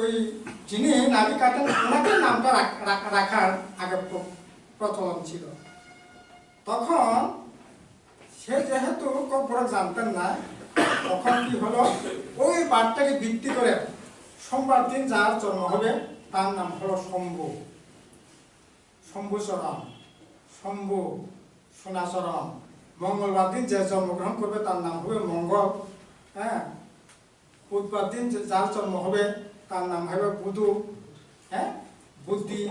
ওই যিনি নাভি কাটেন ওনাকে নামটা রাখার আগে প্রচলন ছিল। তখন সে যেহেতু কখনো জানতেন না, তখন কি হলো, ওই বারটাকে ভিত্তি করে সোমবার দিন যার জন্ম হবে তার নাম হলো শম্ভু, শম্ভুচরণ, শম্ভু, সোনাচরণ। মঙ্গলবার দিন যে জন্মগ্রহণ করবে তার নাম হবে মঙ্গল। হ্যাঁ, বুধবার দিন যার জন্ম হবে তার নাম হবে বুধু, হ্যাঁ, বুদ্ধি।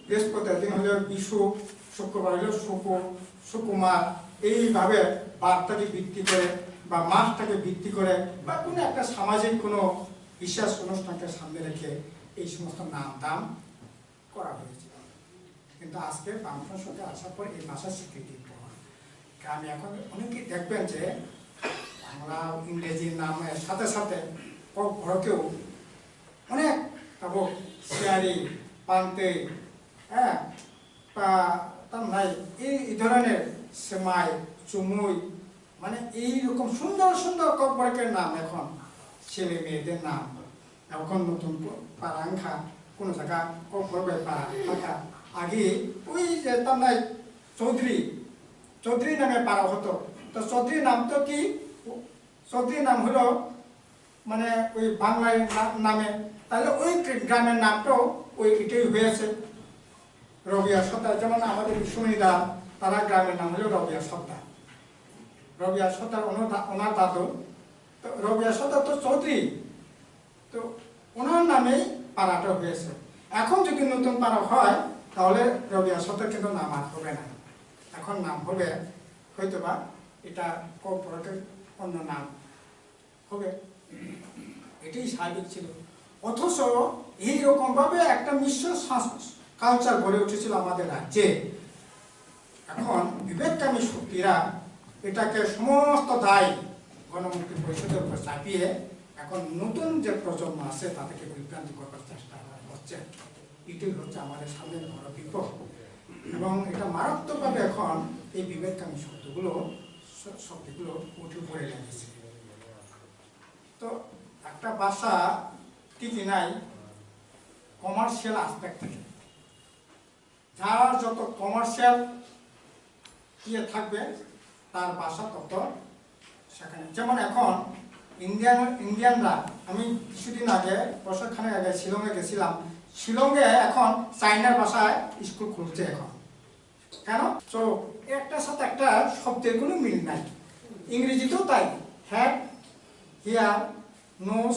বৃহস্পতির দিন হলো বিশু, শুক্রবার হলো সুকুমার। এইভাবে বারটাকে ভিত্তি করে বা মাসটাকে ভিত্তি করে বা কোনো একটা সামাজিক কোনো বিশেষ অনুষ্ঠানকে সামনে রেখে এই সমস্ত নাম দাম করা হয়েছিল। কিন্তু আজকে বাংলা ভাষাতে আসার পর এই ভাষার স্বীকৃতি পাওয়া, আমি এখন অনেকেই দেখবেন যে বাংলা ইংরেজি নামের সাথে সাথে ঘরকেও অনেক তারপর শিয়ারি, পান্তে, হ্যাঁ, বা তার নাই এই ধরনের সেমাই, চুমুই, মানে এইরকম সুন্দর সুন্দর কবরের নাম এখন ছেলে মেয়েদের নাম। এখন নতুন পারাংখা কোনো জায়গা কবরে পাড়া থাকা, আগে ওই যে তার নাই চৌধুরী নামে পাড়া হতো। তো চৌধুরী নাম তো কি, চৌধুরী নাম হলো মানে ওই বাংলায় নামে, তাহলে ওই গ্রামের নামটাও ওই এটাই হয়েছে রবিয়া সর্দার। যেমন আমাদের সুমিদা, তারা গ্রামের নাম হলো রবিয়া সর্দার। রবিয়া সর্দার ওনার দাদু, তো রবিয়া সর্দার তো চৌধুরী, তো ওনার নামেই পাড়াটা হয়েছে। এখন যদি নতুন পাড়া হয় তাহলে রবিয়া সর্দার কিন্তু নাম আর হবে না, এখন নাম হবে হয়তোবা এটা কর্পোরেটের অন্য নাম হবে, এটাই স্বাভাবিক ছিল। অথচ এইরকম ভাবে একটা মিশ্র কালচার গড়ে উঠেছিল আমাদের রাজ্যে। এখন বিবেককামী শক্তিরা এটাকে সমস্ত দায় গণমুক্তি পরিষদের উপর চাপিয়ে এখন নতুন যে প্রজন্ম আছে তাদেরকে বিভ্রান্তি করার চেষ্টা হচ্ছে। এটাই হচ্ছে আমাদের সামনে বড় বিপদ, এবং এটা মারাত্মকভাবে এখন এই বিবেককামী শক্তিগুলো উঠে পড়ে লেগেছে। তো একটা ভাষা টিকে নাই কমার্শিয়াল আসপেক্ট থেকে। যার যত কমার্শিয়াল থাকবে তার ভাষা তত সেখানে। যেমন এখন ইন্ডিয়ানরা, আমি কিছুদিন আগে বছরখানেক আগে শিলংয়ে গেছিলাম, শিলংয়ে এখন চাইনার ভাষায় স্কুল খুলছে এখন। কেন? তো একটার সাথে একটা শব্দের কোনো মিল নাই। ইংরেজিতেও তাই, হ্যাড, হিয়ার, নোজ,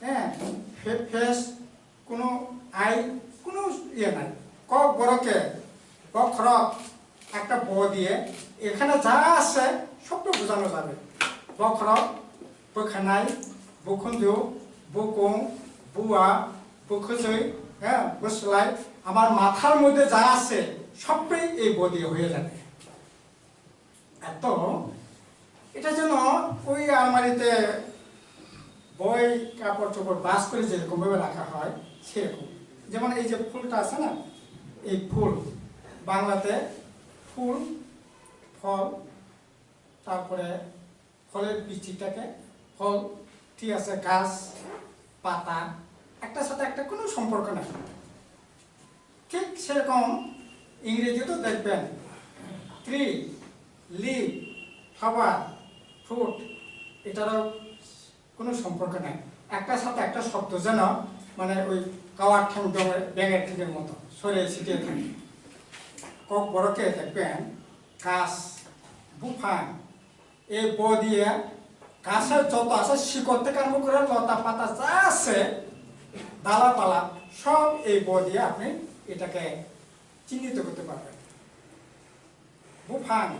হ্যাঁ, ফেস, কোনো আই, কোনো ইয়ে নাই। ক বড়কে ক খরক একটা ব দিয়ে এখানে যা আছে সবটা বোঝানো যাবে। ব খরক, বখানাই, বখুন্দু, বকুং, বুয়া, বখুজই, হ্যাঁ, বসলাই, আমার মাথার মধ্যে যা আছে সবটাই এই ব দিয়ে হয়ে যাবে। এত এটা যেন ওই আলমারিতে বই কাপড় চোপড় বাস করে যেরকম ভাবে রাখা হয় সেরকম। যেমন এই যে ফুলটা আছে না, এই ফুল বাংলাতে ফুল, ফল, তারপরে ফলের বীজটাকে ফল, ঠিক আছে, গাছ, পাতা, একটার সাথে একটা কোনো সম্পর্ক নেই। ঠিক সেরকম ইংরেজিতেও দেখবেন ট্রি, লিভ, ফ্লাওয়ার, ফ্রুট, এটারও কোনো সম্পর্ক নেই। একটার সাথে একটা শব্দ যেন মানে ওই কাওয়ার ঠ্যাং ব্যাঙের ঠ্যাঙের মতো সরে ছিটিয়ে থাকে। কক বড়কে দেখবেন গাছ, বুফান, এই ব দিয়ে গাছের যত আছে শিকড় থেকে আরম্ভ করে লতা পাতা যা আছে ডালাপালা সব এই ব দিয়ে আপনি এটাকে চিহ্নিত করতে পারবেন। বুফান,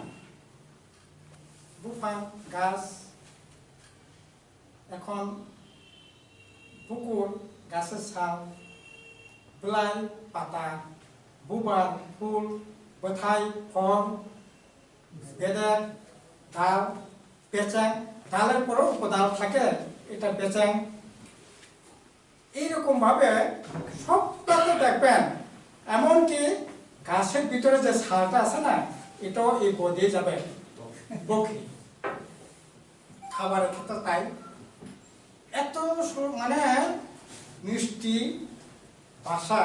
বুফান গাছ। এখন পুকুর, গাছের ছাল, বেলাই, পাতা, বুবার, ফুল, বথাই, ফল, বেদের, ডাল, পেঁচাং, ডালের পরেও উপডাল থাকে, এটা পেঁচাং। এইরকম ভাবে সবটাতে দেখবেন। এমনকি গাছের ভিতরে যে ছালটা আছে না, এটাও এই ব দিয়ে যাবে, বকরি। খাবারের ক্ষেত্রে তাই এত মানে মিষ্ট প্রতিটি ভাষা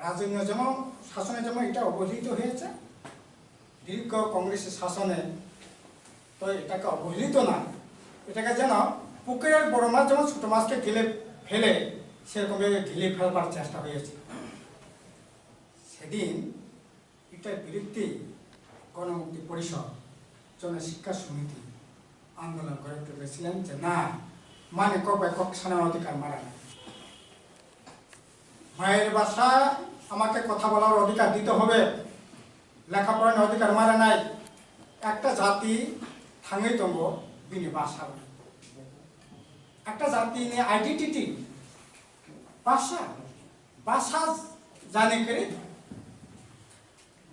রাজনৈতিক যেমন শাসনে যেমন এটা অবহেলিত হয়েছে, দীর্ঘ কংগ্রেসের শাসনে তো এটাকে অবহেলিত না, এটাকে যেন পুকুরের বড় মাছ যেমন ছোট মাছকে গিলে ফেলে সেরকম গিলে ফেলবার চেষ্টা হয়েছে। সেদিন এটার বিরুদ্ধে গণমুক্তি পরিষদ, জনশিক্ষা সমিতি আন্দোলন করে তুলেছিলেন যে না, মানে একক স্থানের অধিকার মারা নাই, মায়ের ভাষা আমাকে কথা বলার অধিকার দিতে হবে, লেখাপড়ার অধিকার মারা নাই। একটা জাতি থাঙে তঙ্গ বিনি ভাষা, একটা জাতি নিয়ে আইডেন্টিটি ভাষা, ভাষা জানে করে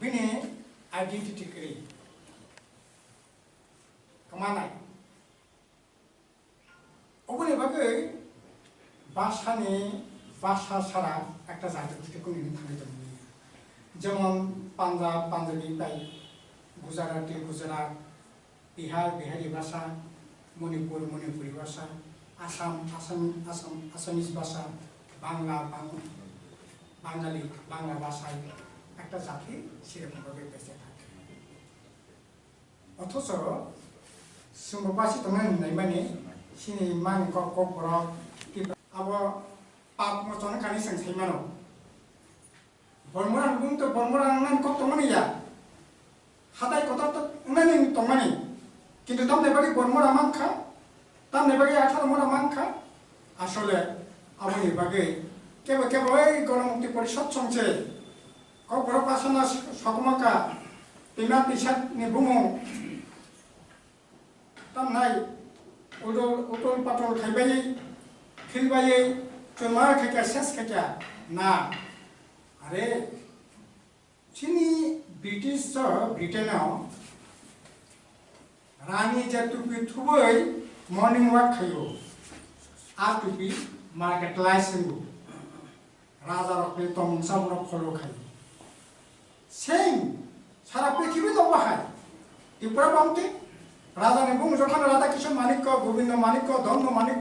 বিনি আইডেন্টিটি করে কমানায় ওগুলি ভাবে ভাষা নিয়ে, ভাষা ছাড়া একটা জাতির থেকে কোনো থাঙে তঙ্গ, যেমন পাঞ্জাব পাঞ্জাবি পাই, গুজরাটি গুজরাট, বিহার বিহারি ভাষা, মণিপুর মণিপুরি ভাষা, আসাম আসামিজ ভাষা, বাংলা বাঙালি বাংলা ভাষায় একটা জাতি সেরকমভাবে বেঁচে থাকে। অথচ সুমবাসী তোমার নাই মানে সিনি মান কক বরক আবো পাপ মোচন কানি সেंसाइ मानो বর্মরান বুং তো বর্মরান নাম কক তমানি ইয়া হাতাই কথা তো উনানি তমানি, কিন্তু তামনে বাকি বর্মরা মানখা, তামনে বাকি 18 মরা মানখা। আসলে আপনি বাকি কেবল কেবল এই গণমুক্তি পরিষদ সংসে কক বরক পাশানা সকমাকা টিমা পিসাদ নি বুমো তাম নাই উটল পাটল খাইবাই খিলবাই চুমার খাইকা শেষ খাইকা না। আরে চিনি ব্রিটিশ ব্রিটেনাव रानी जे टुपी थुबै मर्निं वाक खायो आ टुपी मार्केट लाइसेंगु राजा रखले तमसा बरफ फलो खायो सेम सारा पृथ्वी तो बाहाय टिपुरा बामते राजा ने बुं जखान राधा किशोर माणिक्य गोविंद माणिक्य धर्म माणिक्य